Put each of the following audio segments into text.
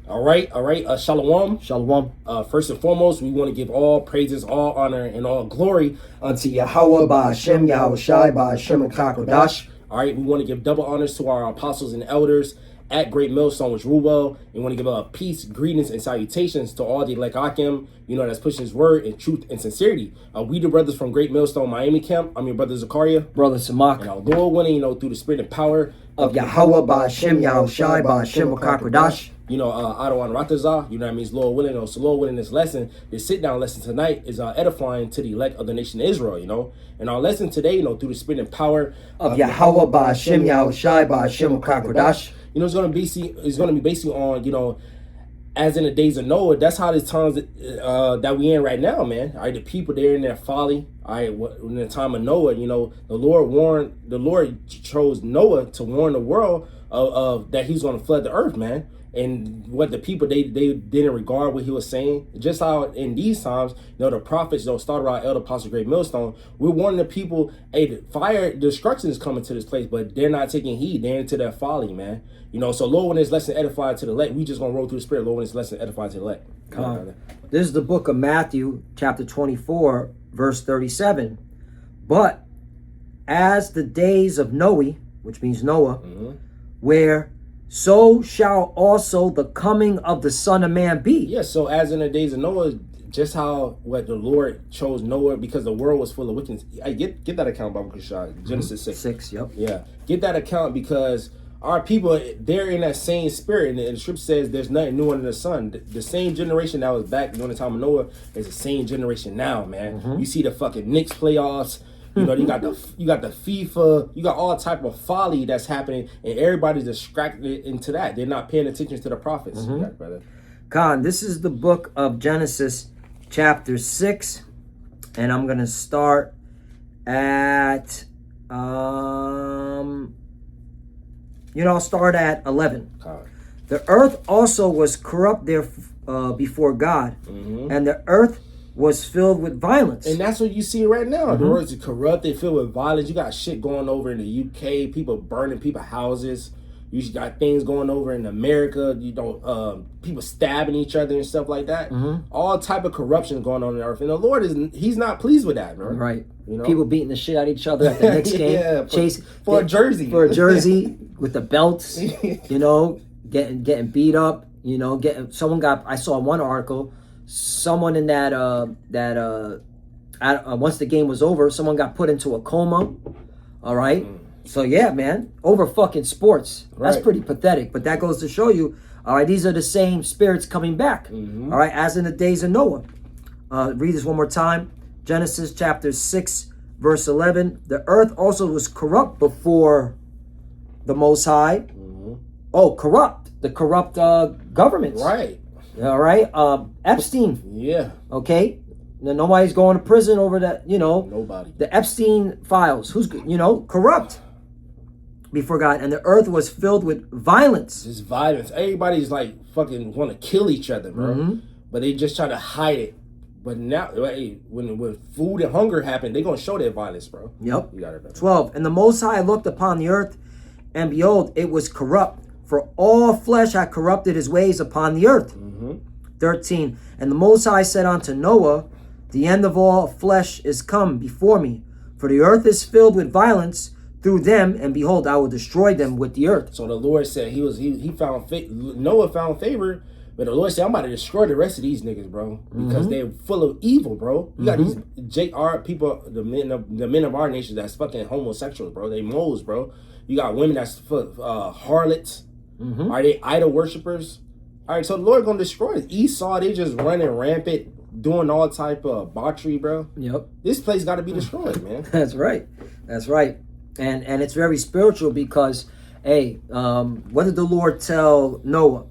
All right. Shalom. Shalom. First and foremost, we want to give all praises, all honor, and all glory Unto Yahweh by Hashem, Yahweh Shai by Hashem Kakodash. All right, we want to give double honors to our apostles and elders at Great Millstone, which rule well. We want to give peace, greetings, and salutations to all the elect Akim, that's pushing his word in truth and sincerity. We the brothers from Great Millstone Miami Camp. I'm your brother Zakaria. Brother Samak. And our Lord willing, through the spirit and power of Yahweh by Hashem, Yahweh Shai by Hashem Kakodash. Adawan Ratazah, that means Lord willing. So Lord willing, this lesson, this sit-down lesson tonight is edifying to the elect of the nation of Israel, And our lesson today, through the spirit and power of Yahweh by Hashem, Yahweh Shai by Hashem Kakodash. It's going to be basically on, as in the days of Noah. That's how the times that we in right now, man. All right, the people, they're in their folly. All right, in the time of Noah, the Lord chose Noah to warn the world of that he's going to flood the earth, man. And what the people, they didn't regard what he was saying. Just how in these times, the prophets, started our elder apostle Great Millstone, we're warning the people, hey, the fire, destruction is coming to this place, but they're not taking heed. They're into their folly, man. So Lord, when this lesson edified to the elect, we just gonna roll through the spirit. Lord, when this lesson edified to the elect. This is the book of Matthew, chapter 24, verse 37. But as the days of Noe, which means Noah, where so shall also the coming of the Son of Man be. Yeah, so as in the days of Noah, just how what the Lord chose Noah because the world was full of wickedness. I get that account, Bible Kushai, Genesis 6. 6, yep. Yeah, get that account because our people, they're in that same spirit. And the scripture says there's nothing new under the sun. The same generation that was back during the time of Noah is the same generation now, man. You see the fucking Knicks playoffs. You got the FIFA, you got all type of folly that's happening, and everybody's distracted into that. They're not paying attention to the prophets. Brother. Khan, this is the book of Genesis, chapter 6, and I'm gonna start at I'll start at 11. The earth also was corrupt there before God, and the earth was filled with violence. And that's what you see right now. The words are corrupt, they filled with violence. You got shit going over in the UK, people burning people's houses. You got things going over in America, people stabbing each other and stuff like that. All type of corruption going on the earth. And the Lord he's not pleased with that, bro. Right. People beating the shit out of each other at the next game. For a jersey. For a jersey with the belts, getting beat up, I saw one article, someone in that once the game was over, someone got put into a coma. All right. So yeah, man, over fucking sports. That's pretty pathetic. But that goes to show you, all right, these are the same spirits coming back. All right, as in the days of Noah. Read this one more time. Genesis chapter 6, verse 11. The earth also was corrupt before the Most High. Oh, corrupt. The corrupt governments. Right. All right. Epstein. Yeah. Okay. Now, nobody's going to prison over that, Nobody. The Epstein files. Who's, corrupt before God. And the earth was filled with violence. Just violence. Everybody's like fucking want to kill each other, bro. But they just try to hide it. But now, when food and hunger happen, they're going to show their violence, bro. Yep. You got it, 12. And the Most High looked upon the earth, and behold, it was corrupt. For all flesh had corrupted his ways upon the earth. 13. And the Most High said unto Noah, the end of all flesh is come before me. For the earth is filled with violence through them, and behold, I will destroy them with the earth. So the Lord said he found Noah found favor, but the Lord said, I'm about to destroy the rest of these niggas, bro, because they're full of evil, bro. You got these JR people, the men of our nation that's fucking homosexuals, bro. They moles, bro. You got women that's harlots. Are they idol worshipers? All right, so the Lord gonna destroy it. Esau, they just running rampant, doing all type of debauchery, bro. Yep. This place got to be destroyed, man. That's right. And it's very spiritual because, hey, what did the Lord tell Noah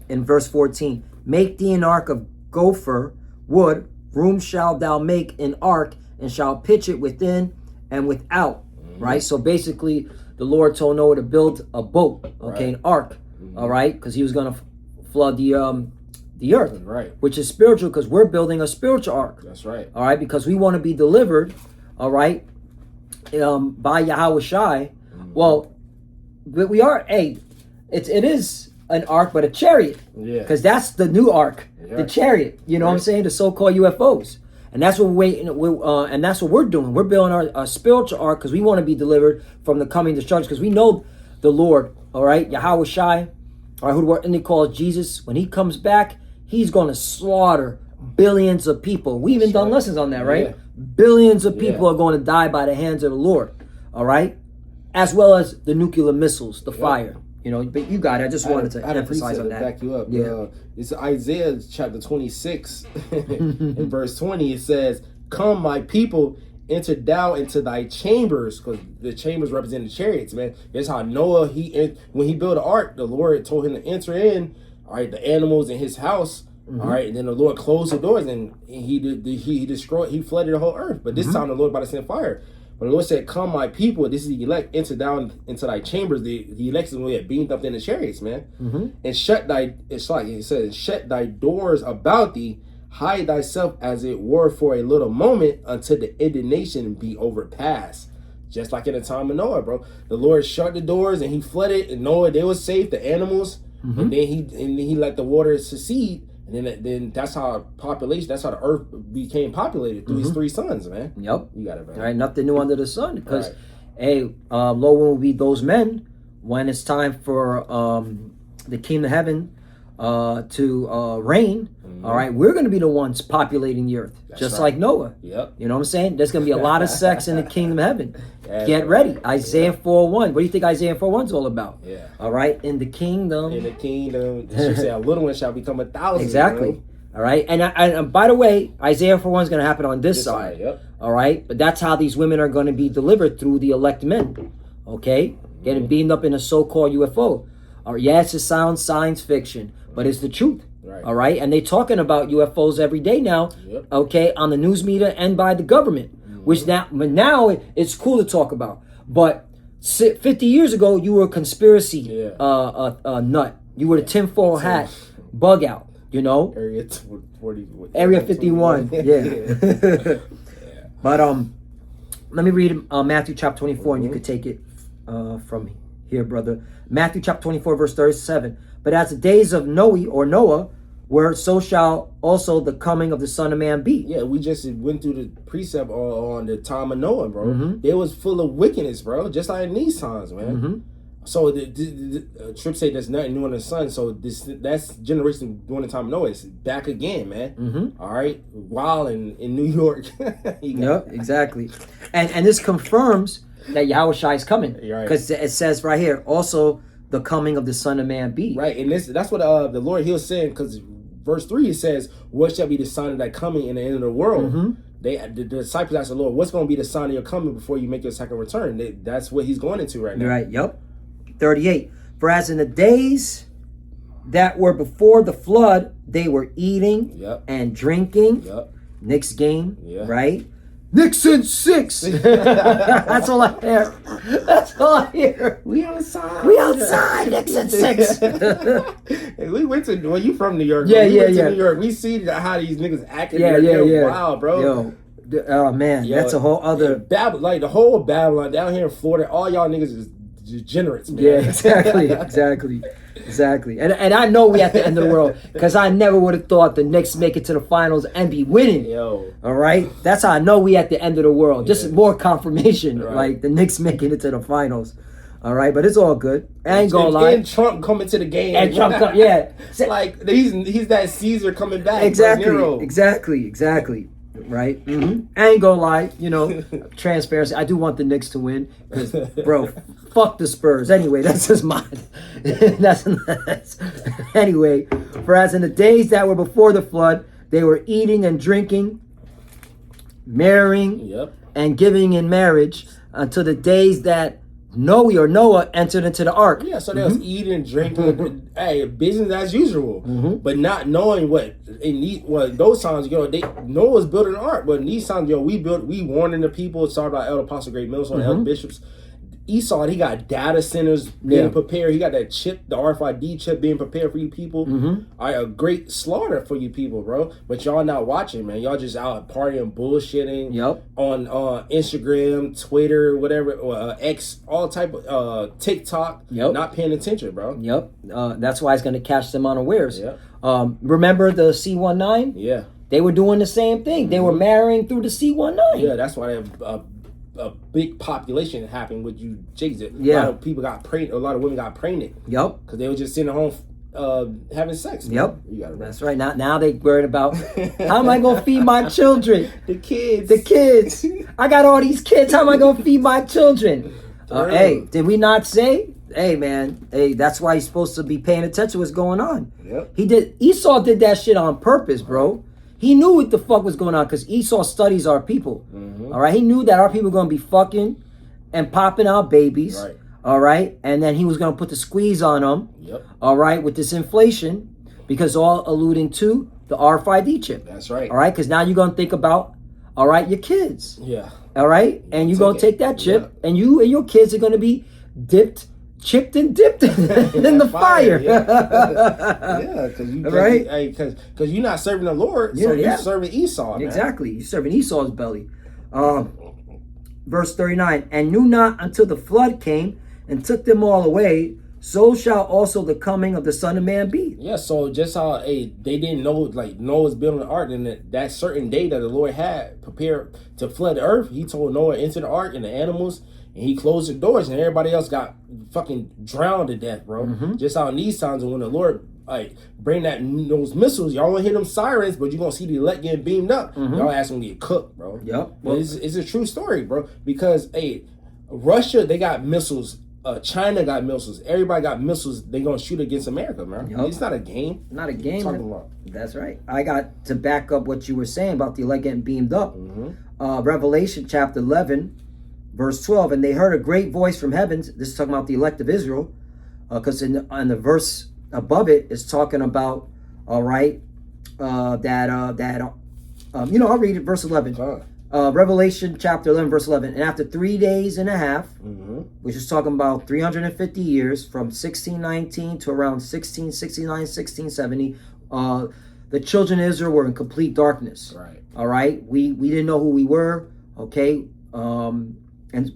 in verse 14? Make thee an ark of gopher wood, room shalt thou make an ark, and shall pitch it within and without. Right? So basically, the Lord told Noah to build a boat, an ark, all right? Because he was going to flood the earth, right? Which is spiritual because we're building a spiritual ark. That's right. All right, because we want to be delivered, all right, by Yahweh Shai. Well, but we are, it is an ark, but a chariot. Yeah. Because that's the new ark, the Right. chariot. You know what I'm Right. saying? The so-called UFOs. And that's what and that's what we're doing. We're building our spiritual ark because we want to be delivered from the coming destruction. Because we know the Lord, all right, Yahweh Shai, all right, who the word calls Jesus. When he comes back, he's going to slaughter billions of people. We even done lessons on that, right? Yeah. Billions of people Yeah. are going to die by the hands of the Lord, all right, as well as the nuclear missiles, the fire. You know, but you got it. I just wanted to I had a emphasize on precept to that. back you up. Yeah. It's Isaiah chapter 26 in verse 20. It says, "Come, my people, enter down into thy chambers," because the chambers represent the chariots, man. That's how Noah, when he built the ark, the Lord told him to enter in, all right, the animals in his house, all right, and then the Lord closed the doors and he flooded the whole earth. But this time the Lord about to send fire. But the Lord said, "Come, my people, this is the elect, enter down into thy chambers." The elect is going to get beamed up in the chariots, man. And shut thy doors about thee, hide thyself as it were for a little moment until the indignation be overpassed. Just like in the time of Noah, bro. The Lord shut the doors and he flooded, and Noah, they were safe, the animals, and then he let the water secede. And then that's how the earth became populated through his three sons, man. Yep. You got it, man. All right, nothing new under the sun. Because, Right. hey, lo will be those men when it's time for the kingdom of heaven to reign. All right, we're going to be the ones populating the earth, just right. like Noah. Yep. You know what I'm saying? There's going to be a lot of sex in the kingdom of heaven. That's Get right. ready. Isaiah 4:1. What do you think Isaiah 4:1 is all about? Yeah. All right, in the kingdom. In the kingdom, it should say a little one shall become 1,000. Exactly. You know? All right, and by the way, Isaiah 4:1 is going to happen on this side. Yep. All right, but that's how these women are going to be delivered through the elect men. Okay, getting beamed up in a so-called UFO. Or yes, it sounds science fiction, but it's the truth. Right. All right, and they're talking about UFOs every day now. Yep. Okay, on the news media and by the government, which now it's cool to talk about. But 50 years ago, you were a conspiracy nut. You were the tinfoil hat bug out. You know, Area 40. Area 51. Yeah. But let me read Matthew chapter 24, and you could take it from here, brother. Matthew chapter 24, verse 37. But as the days of Noah were, so shall also the coming of the Son of Man be. Yeah, we just went through the precept on the time of Noah, bro. They was full of wickedness, bro, just like in these times, man. So the Trip say there's nothing new under the sun. So that's generation during the time of Noah. It's back again, man. All right, while in New York. Yep, exactly. And this confirms that Yahweh Shai is coming, Right. because it says right here also the coming of the Son of Man be. Right, and that's what the Lord, he was saying, because verse 3, it says, "What shall be the sign of thy coming in the end of the world?" The disciples asked the Lord, "What's going to be the sign of your coming before you make your second return?" That's what he's going into right now. Right, yep. 38. For as in the days that were before the flood, they were eating Yep. and drinking. Yep. Knicks game, Yeah. right? Nixon 6. That's all I hear. That's all I hear. We outside. We outside. Nixon 6. Hey, we went to, well, you from New York. Yeah, we yeah, went yeah. to New York. We see how these niggas acting. Yeah, They're yeah. Wow, bro. Yo, oh man, Yo, that's a whole other. like the whole of Babylon down here in Florida. All y'all niggas is degenerates, man. Yeah, exactly. And I know we at the end of the world, because I never would have thought the Knicks make it to the finals and be winning. Yo. All right, that's how I know we at the end of the world. Just Yeah. more confirmation, Right. like the Knicks making it to the finals. All right, but it's all good. I ain't gonna lie. And Trump coming to the game. And Trump, yeah, Like he's that Caesar coming back. exactly. Nero. Right. I ain't gonna lie. You know, transparency. I do want the Knicks to win, because, bro, fuck the Spurs. Anyway, that's just mine. that's anyway. For as in the days that were before the flood, they were eating and drinking, marrying, Yep. and giving in marriage until the days that Noah entered into the ark. Yeah, so they was eating, drinking, hey, business as usual, but not knowing what those times, Noah was building an ark, but in these times, we warning the people. Started by Elder Apostle Great Millstone, Elder Bishops. Esau, he got data centers being prepared. He got that chip, the RFID chip being prepared for you people. A great slaughter for you people, bro. But y'all not watching, man. Y'all just out partying, bullshitting on Instagram, Twitter, whatever, X, all type of TikTok. Not paying attention, bro. That's why it's going to catch them unawares. Remember the C-19? Yeah. They were doing the same thing. They were marrying through the C-19. Yeah, that's why they have a big population happened with you jigs it. Yeah. A lot of people got pregnant. A lot of women got pregnant. Because they were just sitting at home having sex. Man. You got it. That's right. Now they worried about how am I gonna feed my children? The kids. I got all these kids. How am I gonna feed my children? Hey, did we not say? Hey man, that's why he's supposed to be paying attention to what's going on. Esau did that shit on purpose, bro. He knew what the fuck was going on because Esau studies our people. All right, he knew that our people were gonna be fucking and popping out babies. All right, and then he was gonna put the squeeze on them. All right, with this inflation, because all alluding to the RFID chip. That's right. All right, because now you're gonna think about, all right, your kids. All right, and you're gonna take that chip, and you and your kids are gonna be chipped and dipped in the fire. Because you're not serving the Lord, so you're serving Esau. Man. Exactly, you're serving Esau's belly. Verse 39, and knew not until the flood came and took them all away, so shall also the coming of the Son of Man be. Yeah, so just how they didn't know, like Noah's building the ark, and that certain day that the Lord had prepared to flood the earth, he told Noah enter the ark and the animals, and he closed the doors, and everybody else got fucking drowned to death, bro. Just how in these times when the Lord bring those missiles, y'all gonna hear them sirens, but you're gonna see the elect getting beamed up. Y'all ass gonna get cooked, bro. But it's a true story, bro. Because Russia, they got missiles. China got missiles. Everybody got missiles. They gonna shoot against America, man. It's not a game. Not a game. That's right. I got to back up what you were saying about the elect getting beamed up. Revelation chapter 11. Verse 12, and they heard a great voice from heavens. This is talking about the elect of Israel, because in the verse above it is talking about, all right, I'll read it, verse 11. Revelation chapter 11, verse 11. And after 3 days and a half, which is talking about 350 years, from 1619 to around 1669, 1670, the children of Israel were in complete darkness. All right, we didn't know who we were. Okay.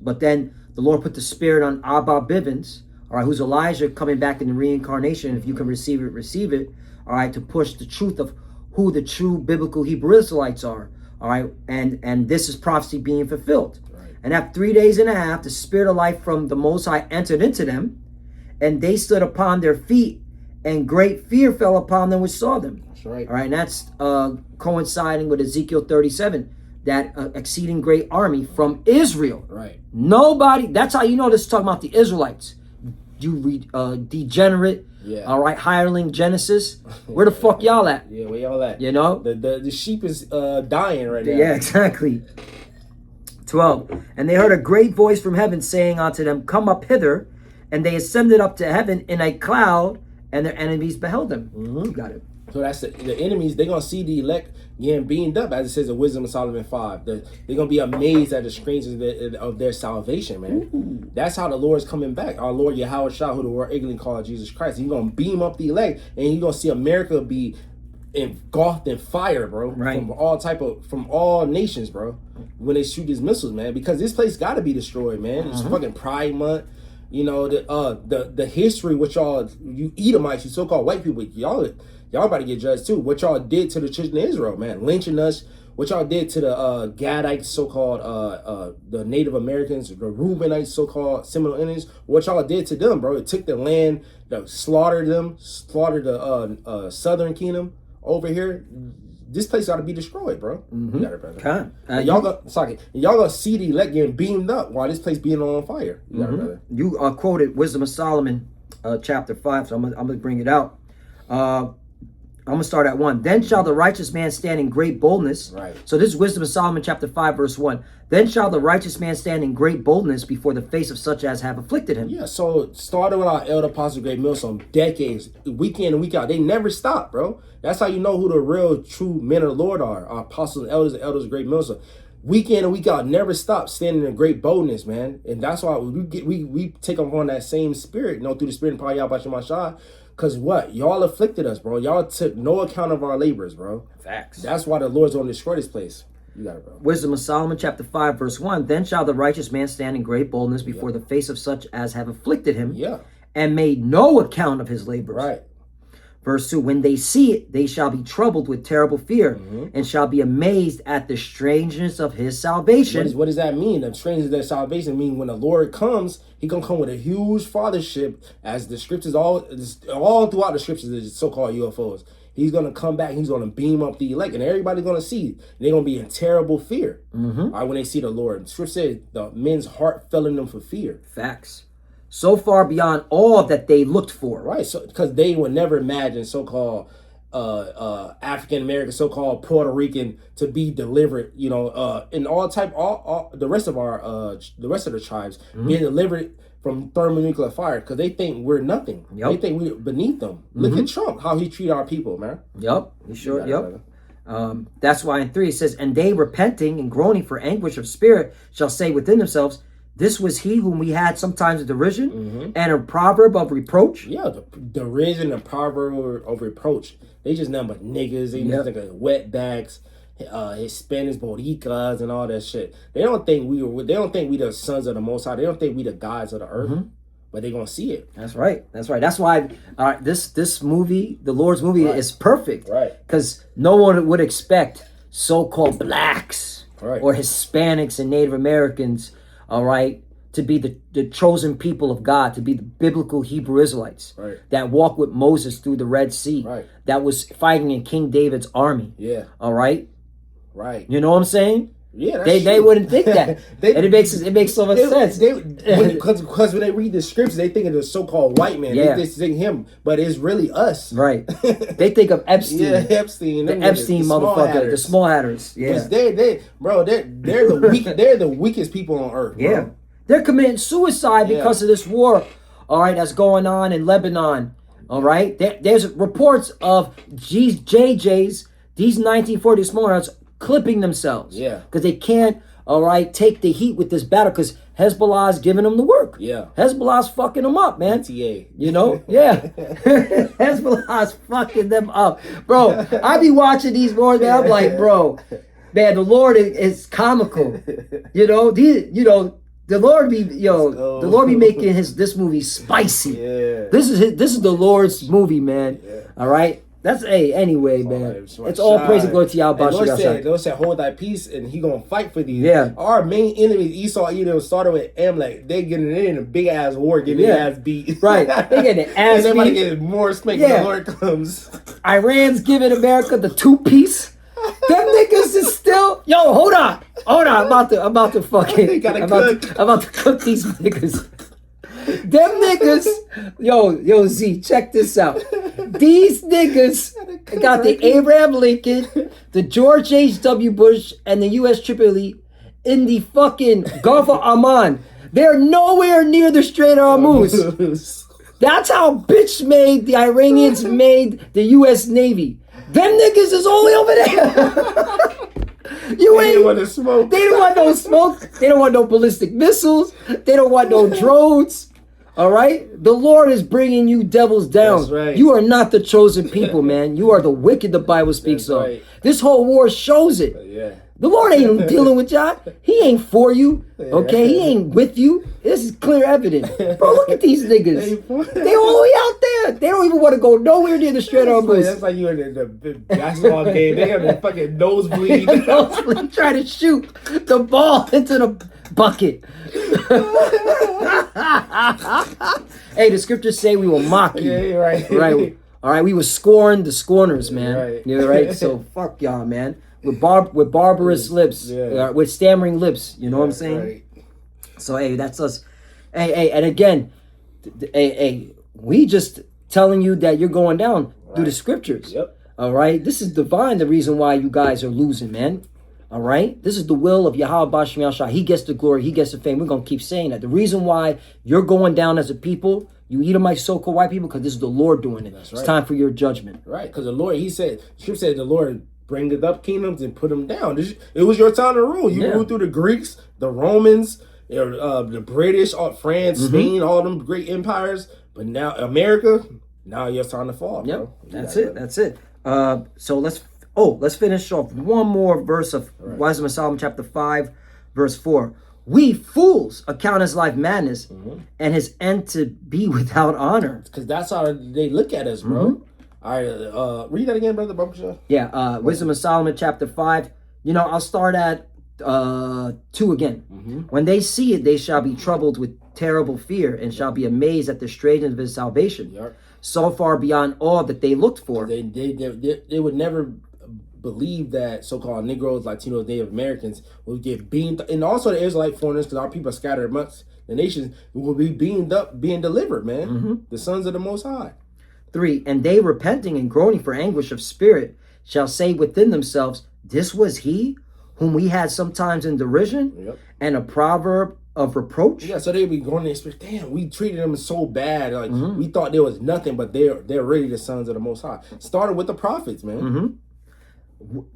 But then the Lord put the spirit on Abba Bivens, all right, who's Elijah coming back in the reincarnation. If you can receive it, receive it. All right, to push the truth of who the true biblical Hebrew Israelites are. All right, and this is prophecy being fulfilled. And after 3 days and a half, the spirit of life from the Most High entered into them, and they stood upon their feet, and great fear fell upon them which saw them. That's right. All right, and that's coinciding with Ezekiel 37. That exceeding great army from Israel. Nobody, that's how you know this is talking about the Israelites. You read degenerate, all right, hireling Genesis. Where the fuck y'all at? Where y'all at? You know? The sheep is dying right now. Yeah, exactly. 12. And they heard a great voice from heaven saying unto them, come up hither. And they ascended up to heaven in a cloud, and their enemies beheld them. You got it. So that's the enemies. They're gonna see the elect getting beamed up, as it says in Wisdom of Solomon 5. They're gonna be amazed at the strength of their salvation, man. That's how the Lord's coming back. Our Lord Yahweh Shah, who the world ignorantly called Jesus Christ. He's gonna beam up the elect, and you're gonna see America be engulfed in fire, bro. From all nations, bro. When they shoot these missiles, man, because this place got to be destroyed, man. It's fucking Pride Month. You know the history, which you Edomites, you so-called white people, y'all about to get judged too. What y'all did to the children of Israel, man, lynching us. What y'all did to the Gadites, so-called the Native Americans, the Reubenites, so-called Seminole Indians. What y'all did to them, bro? It took the land, slaughtered the Southern Kingdom over here. This place got to be destroyed, bro. You got it, brother. Y'all gonna see the elect getting beamed up while this place being on fire. You got it, brother. You quoted Wisdom of Solomon, chapter 5, so I'm gonna bring it out. I'm going to start at 1. Then shall the righteous man stand in great boldness. So this is Wisdom of Solomon chapter 5 verse 1. Then shall the righteous man stand in great boldness before the face of such as have afflicted him. Yeah, so started with our elder apostle Great Millstone, decades, week in and week out. They never stop, bro. That's how you know who the real true men of the Lord are. Our apostles and elders of Great Millstone. week in and week out, never stop standing in great boldness, man. And that's why we take on that same spirit, through the spirit of power, Yahweh Shemashah. Because what? Y'all afflicted us, bro. Y'all took no account of our labors, bro. Facts. That's why the Lord's going to destroy this place. You got it, bro. Wisdom of Solomon, chapter 5, verse 1. Then shall the righteous man stand in great boldness before the face of such as have afflicted him and made no account of his labors. Right. Verse 2, when they see it, they shall be troubled with terrible fear and shall be amazed at the strangeness of his salvation. What does that mean? The strangeness of their salvation mean when the Lord comes, he going to come with a huge fathership, as the scriptures, all throughout the scriptures, the so-called UFOs. He's going to come back, he's going to beam up the elect, and everybody's going to see it. They're going to be in terrible fear all right, when they see the Lord. The scripture said the men's heart fell in them for fear. Facts. So far beyond all that they looked for. Right, so because they would never imagine so-called African American, so-called Puerto Rican to be delivered, in all the rest of the tribes being delivered from thermonuclear fire, because they think we're nothing. They think we're beneath them. Look at Trump, how he treat our people, man. That's why in 3 it says, and they repenting and groaning for anguish of spirit shall say within themselves, this was he whom we had sometimes a derision and a proverb of reproach. Yeah, the derision and proverb of reproach. They just nothing but niggas. They just like wetbacks, Hispanics, Boricuas, and all that shit. They don't think we the sons of the Most High. They don't think we the gods of the earth. But they're gonna see it. That's right. That's why this movie, the Lord's movie, is perfect. Right. Because no one would expect so-called blacks or Hispanics and Native Americans, all right, to be the chosen people of God, to be the biblical Hebrew Israelites that walked with Moses through the Red Sea, that was fighting in King David's army. Yeah. All right. Right. You know what I'm saying? Yeah, they wouldn't think that, and it makes so much sense. Because when they read the scripts, they think of the so-called white man. They think him, but it's really us. Right. They think of Epstein. Yeah, Epstein. The Epstein motherfucker. The small hatters. Yeah. They're the weak. They're the weakest people on earth. Bro. Yeah. They're committing suicide because of this war. All right, that's going on in Lebanon. All right. There's reports of these JJs, these 1940 small hatters, clipping themselves. Yeah. Because they can't, all right, take the heat with this battle, because Hezbollah's giving them the work. Yeah. Hezbollah's fucking them up, man. ETA. You know? Yeah. Hezbollah's fucking them up. Bro, I be watching these wars, man. I'm like, bro, man, the Lord is comical. You know? The Lord be making this movie spicy. Yeah. This is the Lord's movie, man. Yeah. All right? Anyway, man. It's all praise and glory to Yahweh. The Lord said, hold thy peace, and he gonna fight for thee. Yeah. Our main enemy, Esau, Edom, started with Amalek. They getting in a big ass war, getting their ass beat. Right. They getting their ass beat. And everybody getting more spank when the Lord comes. Iran's giving America the 2-piece. Them niggas is still. Yo, hold on. I'm about to fucking. I'm about to cook these niggas. Them niggas, yo, Z, check this out. These niggas got the Abraham Lincoln, the George H.W. Bush, and the U.S. Tripoli in the fucking Gulf of Oman. They're nowhere near the Strait of Hormuz. That's how bitch made the Iranians made the U.S. Navy. Them niggas is only over there. They didn't want no smoke. They don't want no ballistic missiles. They don't want no drones. All right? The Lord is bringing you devils down. That's right. You are not the chosen people, man. You are the wicked, the Bible speaks of. Right. This whole war shows it. Yeah. The Lord ain't dealing with y'all. He ain't for you. Okay? He ain't with you. This is clear evidence. Bro, look at these niggas. They all the way out there. They don't even want to go nowhere near the Strait of Hormuz. That's like you in the basketball game. They have the fucking nosebleed. Trying to shoot the ball into the bucket. Hey, the scriptures say we will mock you. Yeah, you're right. Right. All right, we will scorn the scorners, man. Right. You're right. So fuck y'all, man. With barbarous lips, with stammering lips. You know what I'm saying? Right. So hey, that's us. Hey, and again, we just telling you that you're going down through the scriptures. Yep. All right. This is divine. The reason why you guys are losing, man. All right. This is the will of Yahweh Bashim Yahshua. He gets the glory. He gets the fame. We're gonna keep saying that. The reason why you're going down as a people, you Edomite, so-called white people, because this is the Lord doing it. That's right. It's time for your judgment. Right. Because the Lord, he said, the scripture said the Lord bringeth up kingdoms and put them down. It was your time to rule. You Yeah. ruled through the Greeks, the Romans, the British, France, Spain, all them great empires. But now America, now your time to fall. Yep, Bro. that's it. That's it. So let's finish off one more verse of Wisdom of Solomon, chapter 5, verse 4. We fools account his life madness, and his end to be without honor. Because that's how they look at us, bro. All right, read that again, brother Bumper. Yeah, Wisdom of Solomon, chapter 5. I'll start at 2 again. When they see it, they shall be troubled with terrible fear, and shall be amazed at the strangeness of his salvation. Yep. So far beyond all that they looked for. They would never believe that so-called Negroes, Latinos, Native Americans will get beamed, and also the Israelite foreigners, because our people are scattered amongst the nations, will be beamed up, being delivered, man. The sons of the Most High. 3, and they repenting and groaning for anguish of spirit shall say within themselves, this was he whom we had sometimes in derision, and a proverb of reproach. Yeah, so they be going to expect, damn, we treated them so bad. Like we thought there was nothing, but they're really the sons of the Most High. Started with the prophets, man.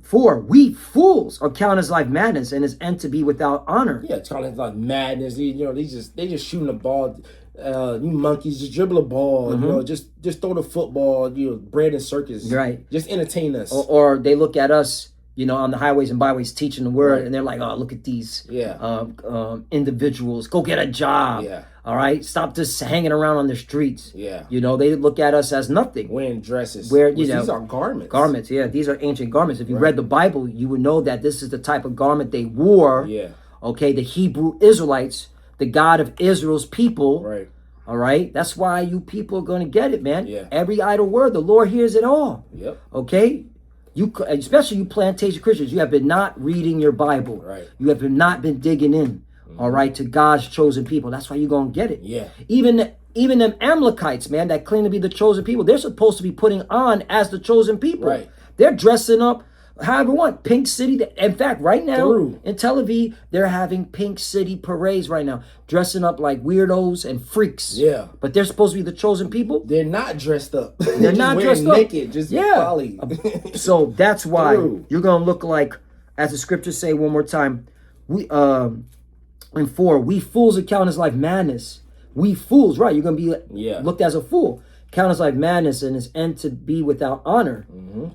4, we fools account his life madness, and his end to be without honor. Yeah, it's calling it like madness. They just shooting the ball. You monkeys, just dribble a ball. Just throw the football. Bread and circus. Right. Just entertain us. Or they look at us, on the highways and byways teaching the word, and they're like, oh, look at these individuals. Go get a job. Yeah. All right? Stop just hanging around on the streets. Yeah. They look at us as nothing. Wearing dresses. These are garments. Garments, yeah. These are ancient garments. If you read the Bible, you would know that this is the type of garment they wore. Yeah. Okay, the Hebrew Israelites, the God of Israel's people. Right. All right? That's why you people are going to get it, man. Yeah. Every idle word, the Lord hears it all. Yep. Okay? Especially you plantation Christians, you have been not reading your Bible. Right. You have not been digging in, all right, to God's chosen people. That's why you're going to get it. Yeah. Even them Amalekites, man, that claim to be the chosen people, they're supposed to be putting on as the chosen people. Right. They're dressing up however want. Pink City. In fact, right now in Tel Aviv, they're having Pink City parades right now, dressing up like weirdos and freaks. Yeah. But they're supposed to be the chosen people. They're not dressed up. They're not dressed up. Naked, just folly. So that's why you're gonna look like, as the scriptures say one more time, we in 4, we fools account his life madness. We fools, right? You're gonna be looked as a fool. Count his life madness, and his end to be without honor.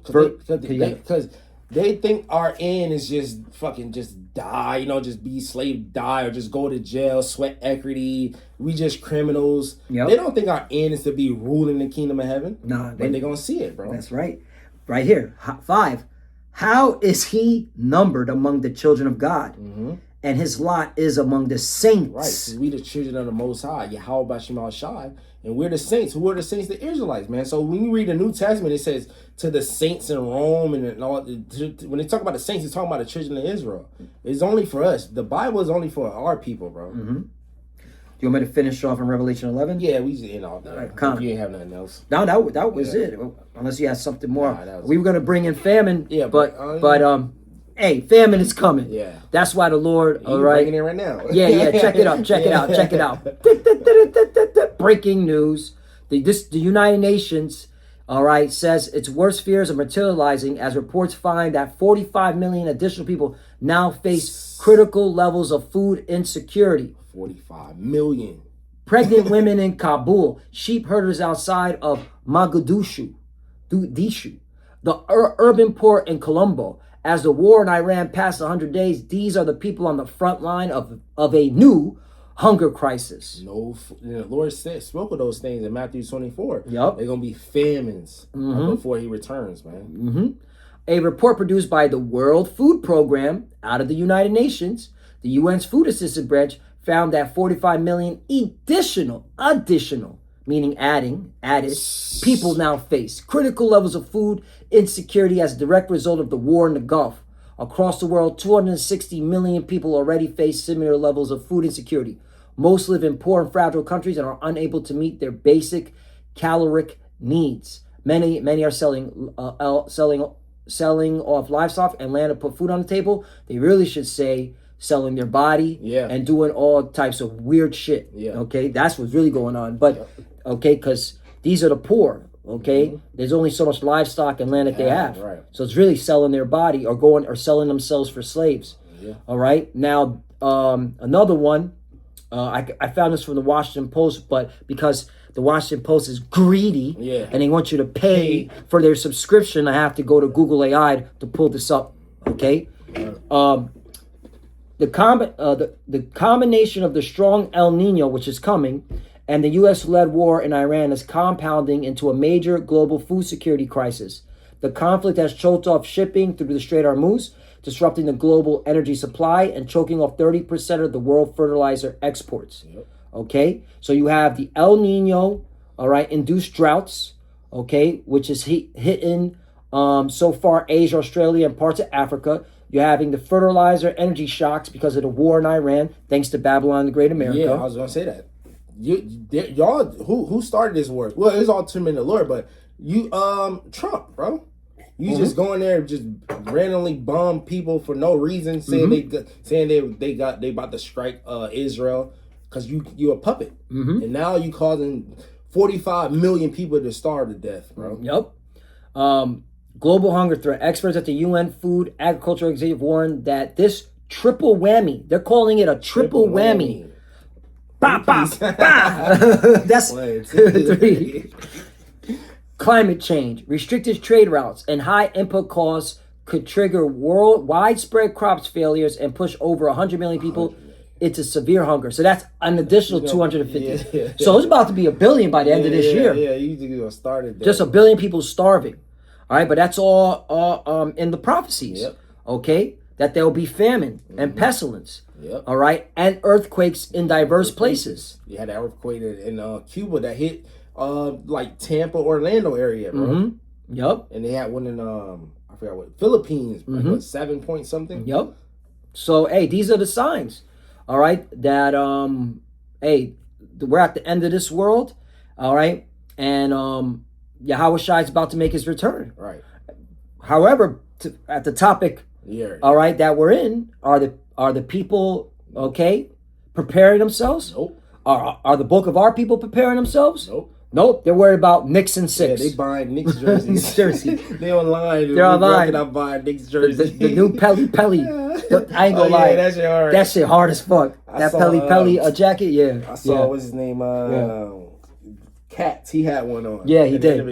Because they think our end is just fucking just die, just be slave, die, or just go to jail, sweat equity. We just criminals. Yep. They don't think our end is to be ruling the kingdom of heaven. Nah, but they're gonna see it, bro. That's right. Right here, 5. How is he numbered among the children of God? And his lot is among the saints. Right, so we the children of the Most High, Yahweh Bashim Shai, and we're the saints. Who are the saints? The Israelites, man. So when you read the New Testament, it says to the saints in Rome, and all. When they talk about the saints, it's talking about the children of Israel. It's only for us. The Bible is only for our people, bro. Do you want me to finish off in Revelation 11? Yeah, we just end all that. Right, you ain't have nothing else. No, that was it. Unless you had something more. Nah, we were gonna bring in famine. Yeah, but hey, famine is coming. Yeah. That's why the Lord, all right. Bringing it right now. Yeah, check it out, check it out. Breaking news. The United Nations, all right, says its worst fears are materializing as reports find that 45 million additional people now face critical levels of food insecurity. 45 million. Pregnant women in Kabul, sheep herders outside of Mogadishu, the urban port in Colombo. As the war in Iran passed 100 days, these are the people on the front line of a new hunger crisis. The Lord spoke of those things in Matthew 24. Yep. They're going to be famines before he returns, man. A report produced by the World Food Program out of the United Nations, the UN's Food Assistance Branch, found that 45 million additional, meaning added, people now face critical levels of food insecurity as a direct result of the war in the Gulf. Across the world, 260 million people already face similar levels of food insecurity. Most live in poor and fragile countries and are unable to meet their basic caloric needs. Many are selling off livestock and land to put food on the table. They really should say selling their body and doing all types of weird shit. Okay, that's what's really going on. But okay, because these are the poor. Okay, there's only so much livestock and land that they have. Right. So it's really selling their body or selling themselves for slaves. Yeah. All right. Now, another one, I found this from the Washington Post, but because the Washington Post is greedy and they want you to pay for their subscription, I have to go to Google AI to pull this up. Okay. The combination of the strong El Nino, which is coming, and the U.S.-led war in Iran is compounding into a major global food security crisis. The conflict has choked off shipping through the Strait of Hormuz, disrupting the global energy supply and choking off 30% of the world fertilizer exports. Yep. Okay, so you have the El Nino, all right, induced droughts, okay, which is hitting so far Asia, Australia, and parts of Africa. You're having the fertilizer energy shocks because of the war in Iran, thanks to Babylon the Great America. Yeah, I was gonna say that. Y'all, who started this war? Well, it's all to the Lord, but you, Trump, bro. You just going there, just randomly bomb people for no reason, saying they about to strike Israel because you a puppet, and now you causing 45 million people to starve to death, bro. Yep. Global hunger threat. Experts at the UN Food Agriculture Executive warned that this triple whammy, they're calling it a triple whammy. Bah, bah, bah. That's 3. Climate change, restricted trade routes, and high input costs could trigger widespread crops failures and push over 100 million people into severe hunger. So that's an additional 250. So it's about to be 1 billion by the end of this year. Yeah, you think started there. Just 1 billion people starving. All right, but that's all in the prophecies. Yep. Okay, that there will be famine and pestilence. Yep. All right, and earthquakes in diverse places. You had an earthquake in Cuba that hit like Tampa, Orlando area, bro. Yep. And they had one in I forgot what, Philippines, like what, 7 point something. Yep. So hey, these are the signs. All right, that hey, we're at the end of this world. All right, and Yahweh Shai is about to make his return. Right. However, at the topic, all right, that we're in, are the people preparing themselves? Nope. Are the bulk of our people preparing themselves? Nope. Nope. They're worried about Knicks and 6. Yeah, they buying Knicks jerseys. They're online. They're online. I'm buying Knicks jerseys. The new Pelly. I ain't gonna lie. Yeah, that shit hard. That shit hard as fuck. That Pelly jacket, yeah. I saw what's his name? Cats. He had one on. Yeah, he did.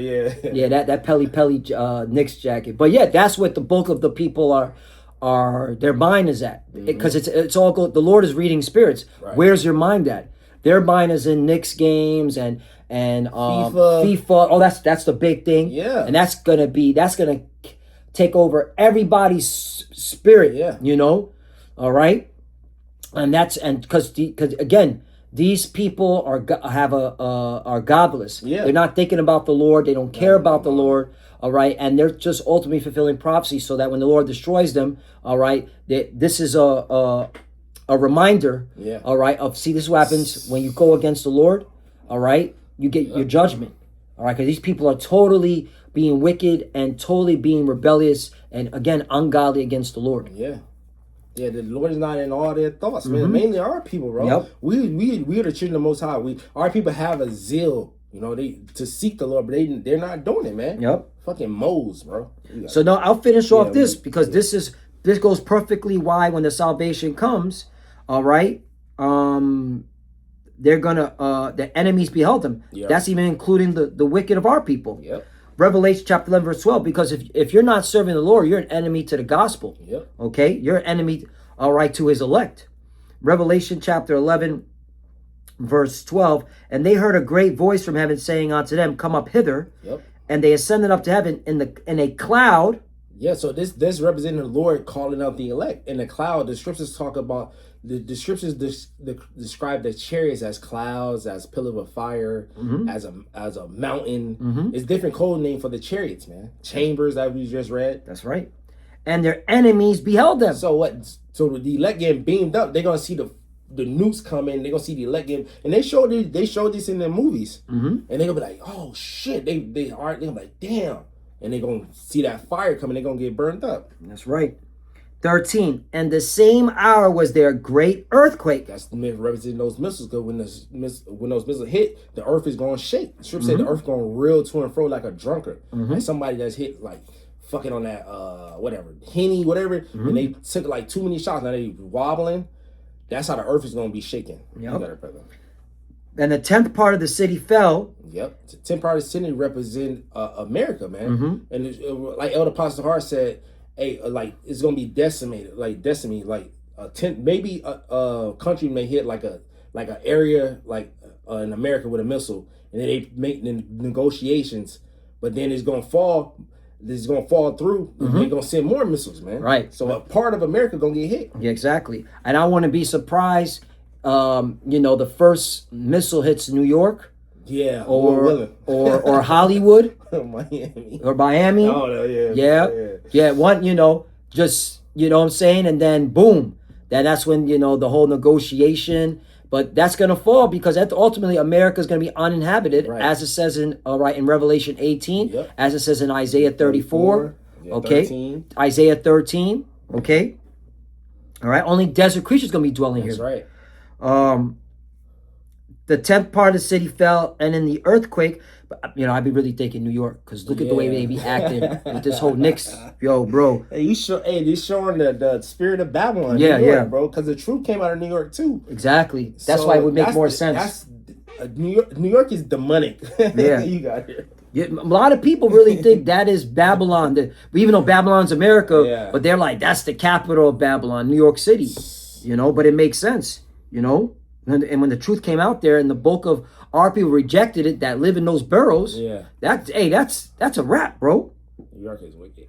Yeah, that Pelly Knicks jacket. But yeah, that's what the bulk of the people are their mind is at, because it's all the Lord is reading spirits. Right. Where's your mind at? Their mind is in Knicks games and FIFA. Oh, that's the big thing. Yeah, and that's gonna take over everybody's spirit. Yeah, you know. All right, and because again, these people are godless. Yeah, they're not thinking about the Lord. They don't care about the Lord. All right, and they're just ultimately fulfilling prophecy, so that when the Lord destroys them, all right, this is a reminder. Yeah. All right, this is what happens when you go against the Lord. All right, you get your judgment. All right, because these people are totally being wicked and totally being rebellious and again ungodly against the Lord. Yeah. Yeah, the Lord is not in all their thoughts, man. Mainly our people, bro. Yep. We are the children of the Most High. Our people have a zeal, you know, to seek the Lord, but they're not doing it, man. Yep. Fucking moles, bro. So now I'll finish off this because this goes perfectly why when the salvation comes, all right, they're gonna the enemies beheld them. Yep. That's even including the wicked of our people. Yep. Revelation chapter 11 verse 12, because if you're not serving the Lord, you're an enemy to the gospel. Yep. Okay, you're an enemy, all right, to his elect. Revelation chapter 11 verse 12, and they heard a great voice from heaven saying unto them, come up hither. Yep. And they ascended up to heaven in a cloud. Yeah, so this representing the Lord calling out the elect. In the cloud, the scriptures talk about the scriptures describe the chariots as clouds, as pillars of fire, as a mountain. It's different code name for the chariots, man. Chambers that we just read. That's right. And their enemies beheld them. So what? So the elect getting beamed up, they're gonna see the nukes coming. They're gonna see the elect getting, and they showed this in their movies, and they're gonna be like, oh shit, they're gonna be like, damn, and they're gonna see that fire coming. They're gonna get burned up. That's right. 13. And the same hour was there a great earthquake. That's the myth representing those missiles. Because when those missiles hit, the earth is going to shake. The scripture said the earth going to reel to and fro like a drunkard, like somebody that's hit like fucking on that whatever Henny, whatever, and they took like too many shots. Now they wobbling. That's how the earth is going to be shaking. Yep. You got it, brother. And the 10th part of the city fell. Yep. The 10th part of the city represent America, man. And like Elder Pastor Hart said, hey, like it's gonna be decimated, like maybe a country may hit like a area like in America with a missile, and then they make the negotiations, but then it's gonna fall. This is gonna fall through. They're gonna send more missiles, man. Right. So a part of America gonna get hit. Yeah, exactly. And I wouldn't be surprised. The first missile hits New York. Yeah. or Hollywood. Miami. Or Miami. Oh no, Yeah. One, just what I'm saying, and then boom. That's when, the whole negotiation. But that's gonna fall because ultimately America's gonna be uninhabited, as it says in Revelation 18, as it says in Isaiah 34. Okay. 13. Isaiah 13. Okay. All right. Only desert creatures gonna be dwelling here. That's right. The 10th part of the city fell, and in the earthquake, I'd be really thinking New York, because look at the way they be acting with this whole Knicks. Yo, bro. Hey, you showing the spirit of Babylon. Yeah, New York, yeah, bro. Because the truth came out of New York too. Exactly. That's why it would make more sense. New York is demonic. Yeah, you got it. Yeah, a lot of people really think that is Babylon. Even though Babylon's America, but they're like, that's the capital of Babylon, New York City. But it makes sense. And when the truth came out there, and the bulk of our people rejected it, that live in those boroughs, that's a wrap, bro. New York is wicked.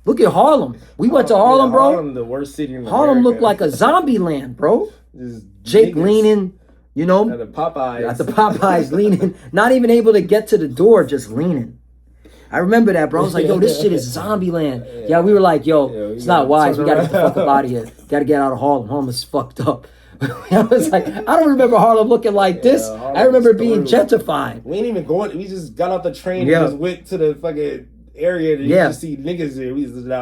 Look at Harlem. We went to Harlem, bro. Harlem, the worst city in Harlem America. looked like a zombie land, bro. Just Jake niggas. leaning, At the Popeyes. At the Popeyes leaning, not even able to get to the door, just leaning. I remember that, bro. I was like, yo, this shit is zombie land. Yeah, we were like, it's not wise. We gotta get the fuck up out of here. Gotta get out of Harlem. Harlem is fucked up. I was like, I don't remember Harlem looking like this. I remember it being gentrified. We ain't even going. We just got off the train and just went to the fucking area and you just see niggas there.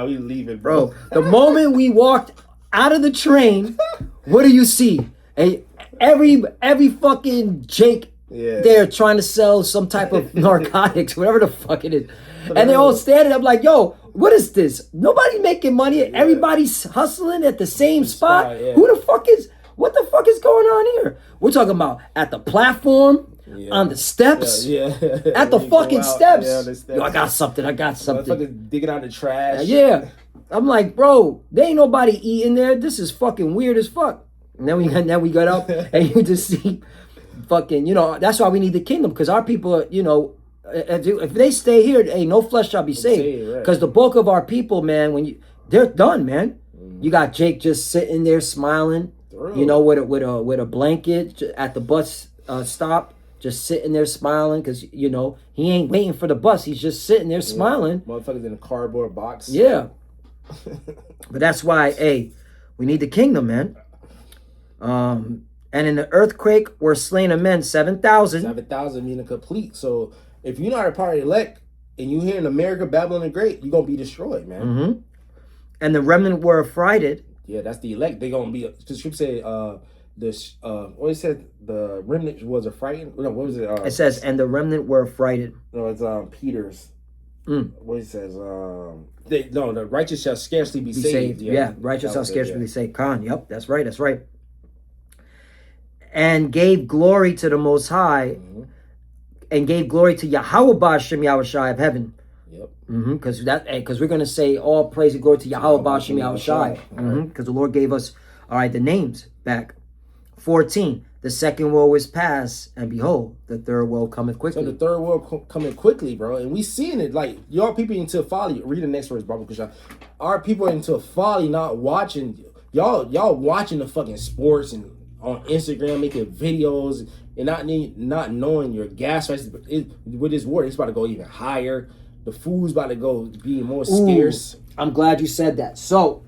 We leaving, bro. The moment we walked out of the train, what do you see? Every fucking Jake there trying to sell some type of narcotics, whatever the fuck it is. And they're all standing up like, yo, what is this? Nobody making money. Everybody's hustling at the same spot. What the fuck is going on here? We're talking about at the platform, on the steps, at the fucking steps. Yeah, the steps. Yo, I got something. Fucking digging out the trash. I'm like, bro, there ain't nobody eating there. This is fucking weird as fuck. And then we got up and you just see fucking, that's why we need the kingdom, because our people are, if they stay here, no flesh shall be saved. Because the bulk of our people, man, they're done, man. You got Jake just sitting there smiling. With a blanket at the bus stop, just sitting there smiling, because he ain't waiting for the bus. He's just sitting there smiling. Motherfuckers in a cardboard box. Yeah, but that's why, we need the kingdom, man. And in the earthquake were slain of men 7,000. 7,000 meaning complete. So if you're not a part of the elect and you here in America, Babylon the Great, you're gonna be destroyed, man. And the remnant were affrighted. Yeah, that's the elect. They're gonna be. The scripture said, what it said, the remnant was affrighted. No, what was it? It says, and the remnant were affrighted. No, it's Peter's. What it says, the righteous shall scarcely be saved. Yeah, righteous shall scarcely be saved. Yep, that's right. And gave glory to the Most High, and gave glory to Yahweh Ba'ashem Yahushai of heaven. Yep. Because we're gonna say all praise and glory to Yahweh Ba'ashem Yahushai. Because the Lord gave us the names back. 14. The second woe is past, and behold, the third woe cometh quickly. So the third woe coming quickly, bro, and we seeing it. Like, y'all people into folly. Read the next verse, bro, because our people are into folly, not watching. Y'all watching the fucking sports and on Instagram making videos and not knowing your gas prices. With this war, it's about to go even higher. The food's about to go being more scarce. I'm glad you said that. So,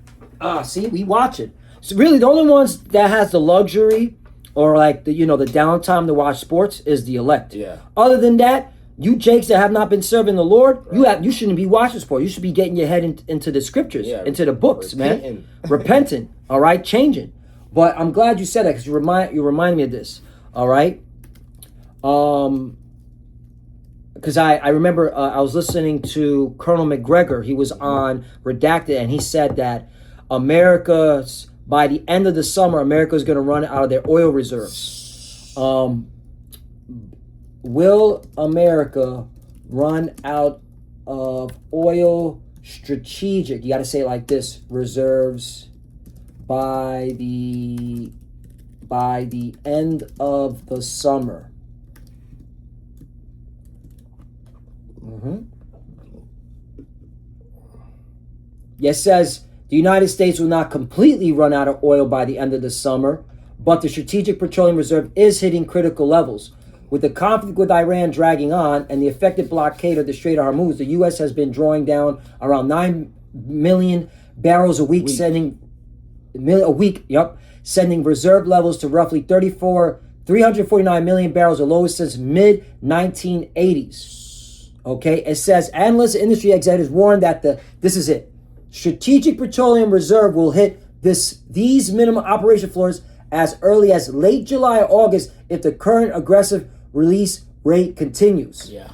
see, we watch it. So really, the only ones that has the luxury or like the downtime to watch sports is the elect. Yeah. Other than that, You Jakes that have not been serving the Lord, you shouldn't be watching sport. You should be getting your head into the scriptures, into the books, man. Repenting, all right, changing. But I'm glad you said that because you remind me of this, all right. Because I remember I was listening to Colonel McGregor. He was on Redacted, and he said that by the end of the summer, America is going to run out of their oil reserves. Will America run out of oil strategic? You got to say it like this: reserves by the end of the summer. It says the United States will not completely run out of oil by the end of the summer, but the Strategic Petroleum Reserve is hitting critical levels. With the conflict with Iran dragging on and the effective blockade of the Strait of Hormuz, the U.S. has been drawing down around 9 million barrels a week, sending reserve levels to roughly 349 million barrels, the lowest since mid-1980s. Okay, it says analysts and industry executives warn that this is it. Strategic Petroleum Reserve will hit these minimum operation floors as early as late July or August if the current aggressive release rate continues. Yeah.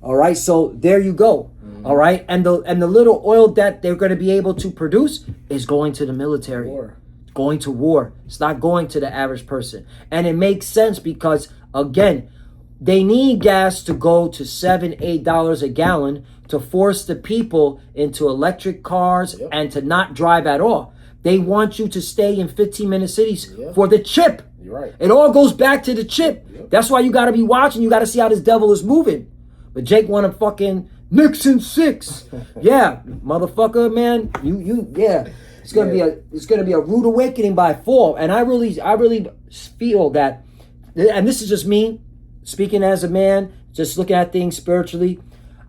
All right, so there you go. Mm-hmm. All right, and the little oil that they're going to be able to produce is going to the military. Going to war. It's not going to the average person. And it makes sense because, again, they need gas to go to $7, $8 a gallon to force the people into electric cars and to not drive at all. They want you to stay in 15-minute cities for the chip. You're right. It all goes back to the chip. That's why you got to be watching. You got to see how this devil is moving. But Jake wanted fucking Nixon 6. Yeah, motherfucker, man. It's gonna be a rude awakening by fall. And I really feel that, and this is just me speaking as a man, just looking at things spiritually.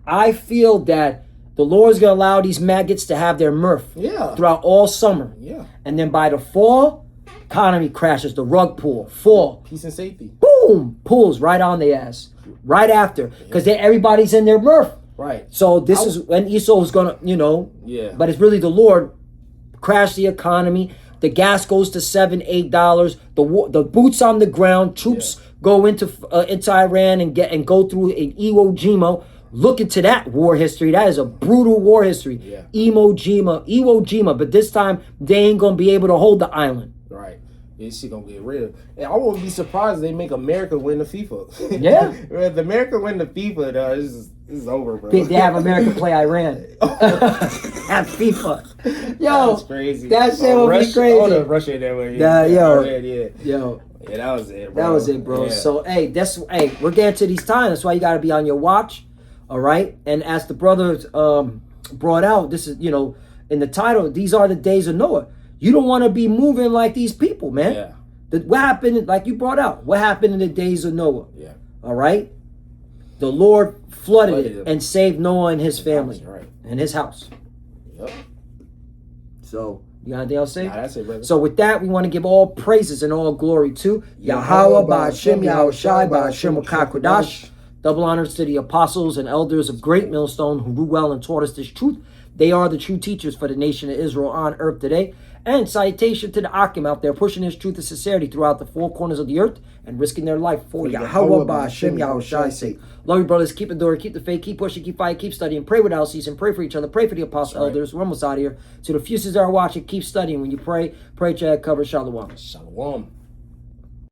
I feel that the Lord's gonna allow these maggots to have their mirth throughout all summer. Yeah. And then by the fall, economy crashes, the rug pull, fall. Peace and safety. Boom! Pulls right on the ass. Right after. Because everybody's in their mirth. Right. So this is when Esau is gonna, but it's really the Lord crash the economy. The gas goes to $7, $8. The boots on the ground. Troops go into Iran and go through an Iwo Jima. Look into that war history. That is a brutal war history. Yeah. Iwo Jima. But this time they ain't gonna be able to hold the island. Right. This shit gonna get real. And I won't be surprised if they make America win the FIFA. Yeah. If America win the FIFA, though, this is over, bro. They have America play Iran. At FIFA. Yo, that's crazy. That shit will be crazy. Oh, the Russia that way. Yo. Yeah, that was it, bro. That was it, bro. Yeah. So, we're getting to these times. That's why you got to be on your watch. All right. And as the brothers brought out, this is, in the title, these are the days of Noah. You don't want to be moving like these people, man. Yeah. What happened, like you brought out, what happened in the days of Noah? Yeah. All right. The Lord flooded it and saved Noah and his family and his house. Yep. So, you got anything else to say? Nah, that's it, brother. So with that, we want to give all praises and all glory to Yahweh, Ba'ashem, Yahushai, Ba'ashem, Kakodash. Double honors to the apostles and elders of Great Millstone who grew well and taught us this truth. They are the true teachers for the nation of Israel on earth today. And salutation to the Akim out there pushing his truth and sincerity throughout the four corners of the earth and risking their life for Yahweh, Ba'ashem, Yahushai's sake. Love you, brothers. Keep enduring, keep the faith, keep pushing, keep fighting, keep studying. Pray without ceasing. Pray for each other. Pray for the apostle elders. We're almost out of here. To the fuses that are watching, keep studying. When you pray, pray, Chad, cover. Shalom. Shalom.